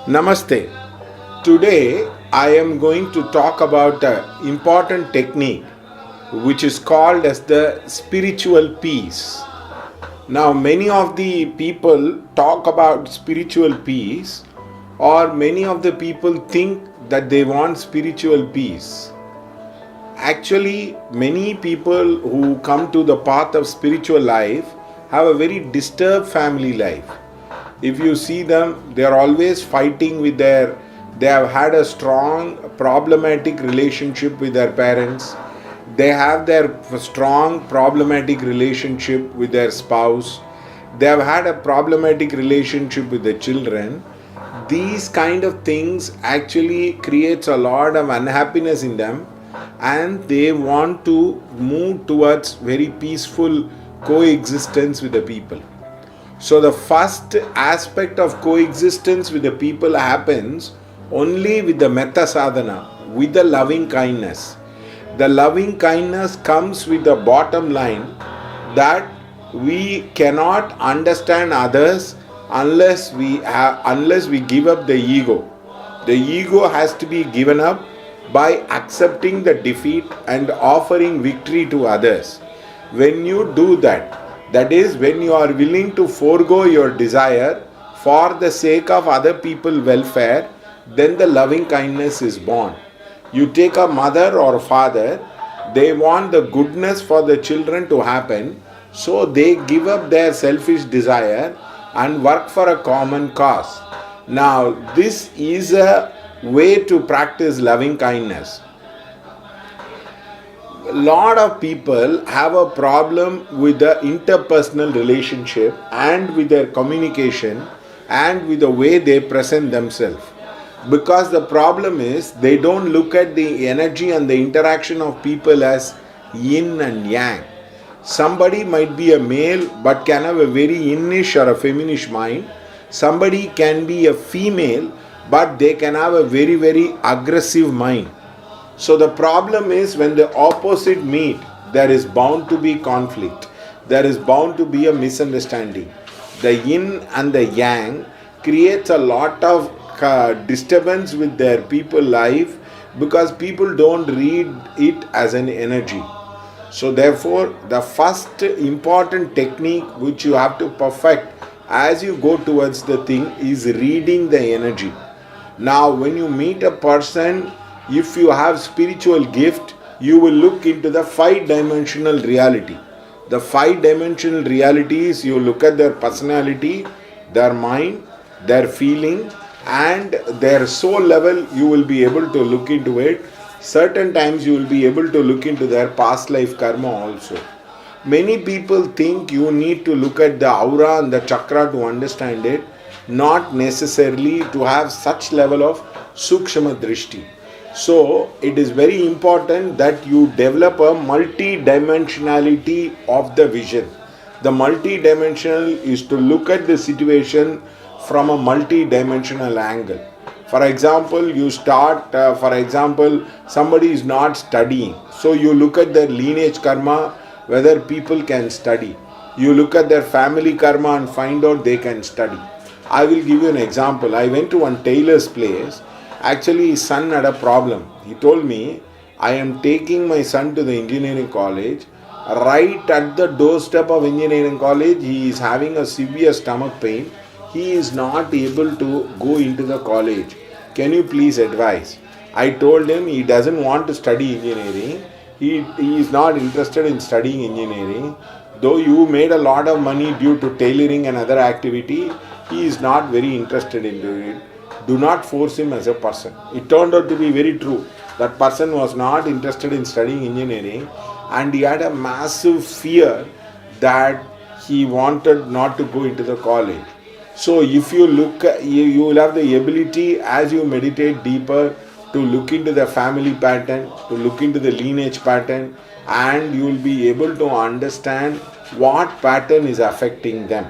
Namaste. Today I am going to talk about an important technique which is called as the spiritual peace. Now, many of the people talk about spiritual peace, or many of the people think that they want spiritual peace. Actually, many people who come to the path of spiritual life have a very disturbed family life. If you see them, they are always fighting with they have had a strong problematic relationship with their parents. They have their strong problematic relationship with their spouse. They have had a problematic relationship with the children. These kind of things actually creates a lot of unhappiness in them, and they want to move towards very peaceful coexistence with the people. So the first aspect of coexistence with the people happens only with the metta sadhana, with the loving kindness. The loving kindness comes with the bottom line that we cannot understand others unless we give up the ego. The ego has to be given up by accepting the defeat and offering victory to others. When you do that, that is, when you are willing to forego your desire for the sake of other people's welfare, then the loving kindness is born. You take a mother or father, they want the goodness for the children to happen, so they give up their selfish desire and work for a common cause. Now, this is a way to practice loving kindness. A lot of people have a problem with the interpersonal relationship and with their communication and with the way they present themselves, because the problem is they don't look at the energy and the interaction of people as yin and yang. Somebody might be a male but can have a very yinish or a feminish mind. Somebody can be a female but they can have a very, very aggressive mind. So the problem is, when the opposite meet, there is bound to be conflict. There is bound to be a misunderstanding. The yin and the yang creates a lot of disturbance with their people life, because people don't read it as an energy. So therefore, the first important technique which you have to perfect as you go towards the thing is reading the energy. Now, when you meet a person, if you have spiritual gift, you will look into the 5-dimensional reality. The 5-dimensional reality is, you look at their personality, their mind, their feeling, and their soul level. You will be able to look into it. Certain times you will be able to look into their past life karma also. Many people think you need to look at the aura and the chakra to understand it, not necessarily to have such level of sukshma drishti. So it is very important that you develop a multi-dimensionality of the vision. The multi-dimensional is to look at the situation from a multi-dimensional angle. For example, somebody is not studying. So you look at their lineage karma, whether people can study. You look at their family karma and find out they can study. I will give you an example. I went to one tailor's place. Actually, his son had a problem. He told me, I am taking my son to the engineering college. Right at the doorstep of engineering college, he is having a severe stomach pain. He is not able to go into the college. Can you please advise? I told him he doesn't want to study engineering. He is not interested in studying engineering. Though you made a lot of money due to tailoring and other activity, he is not very interested in doing it. Do not force him as a person. It turned out to be very true. That person was not interested in studying engineering, and he had a massive fear that he wanted not to go into the college. So if you look, you will have the ability, as you meditate deeper, to look into the family pattern, to look into the lineage pattern, and you will be able to understand what pattern is affecting them.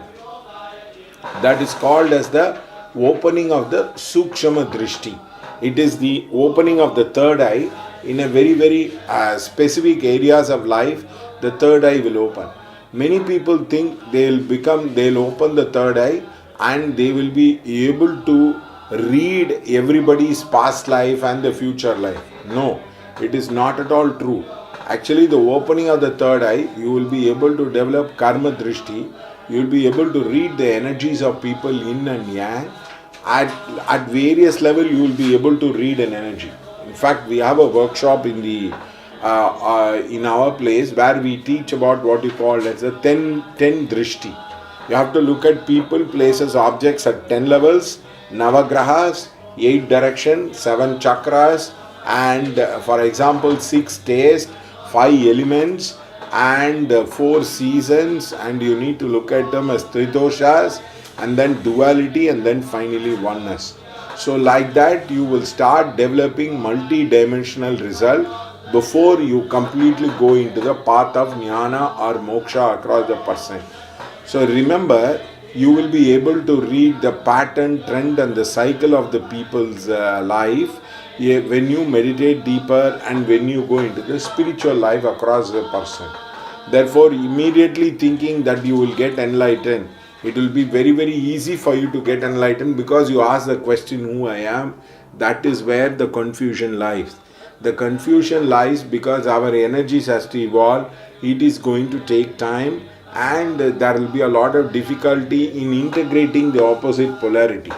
That is called as the opening of the sukshma drishti. It is the opening of the third eye. In a very, very specific areas of life, the third eye will open. Many people think they'll open the third eye and they will be able to read everybody's past life and the future life. No, it is not at all true. Actually, the opening of the third eye, you will be able to develop karma drishti. You will be able to read the energies of people yin and yang. At various level, you will be able to read an energy. In fact, we have a workshop in our place where we teach about what you call as a 10 drishti. You have to look at people, places, objects at 10 levels, navagrahas, 8 directions, 7 chakras, and for example 6 tastes, 5 elements, and 4 seasons, and you need to look at them as tridoshas, and then duality, and then finally oneness. So like that you will start developing multi-dimensional result before you completely go into the path of jnana or moksha across the person. So remember, you will be able to read the pattern, trend and the cycle of the people's life when you meditate deeper and when you go into the spiritual life across the person. Therefore, immediately thinking that you will get enlightened, it will be very, very easy for you to get enlightened because you ask the question, who I am. That is where the confusion lies. The confusion lies because our energies has to evolve. It is going to take time, and there will be a lot of difficulty in integrating the opposite polarity.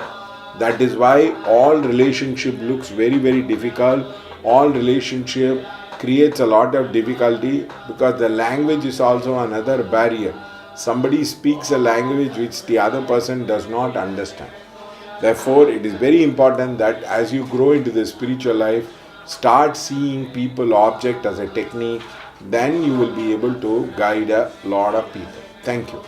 That is why all relationship looks very, very difficult. All relationship creates a lot of difficulty because the language is also another barrier. Somebody speaks a language which the other person does not understand. Therefore, it is very important that as you grow into the spiritual life, start seeing people, object as a technique. Then you will be able to guide a lot of people. Thank you.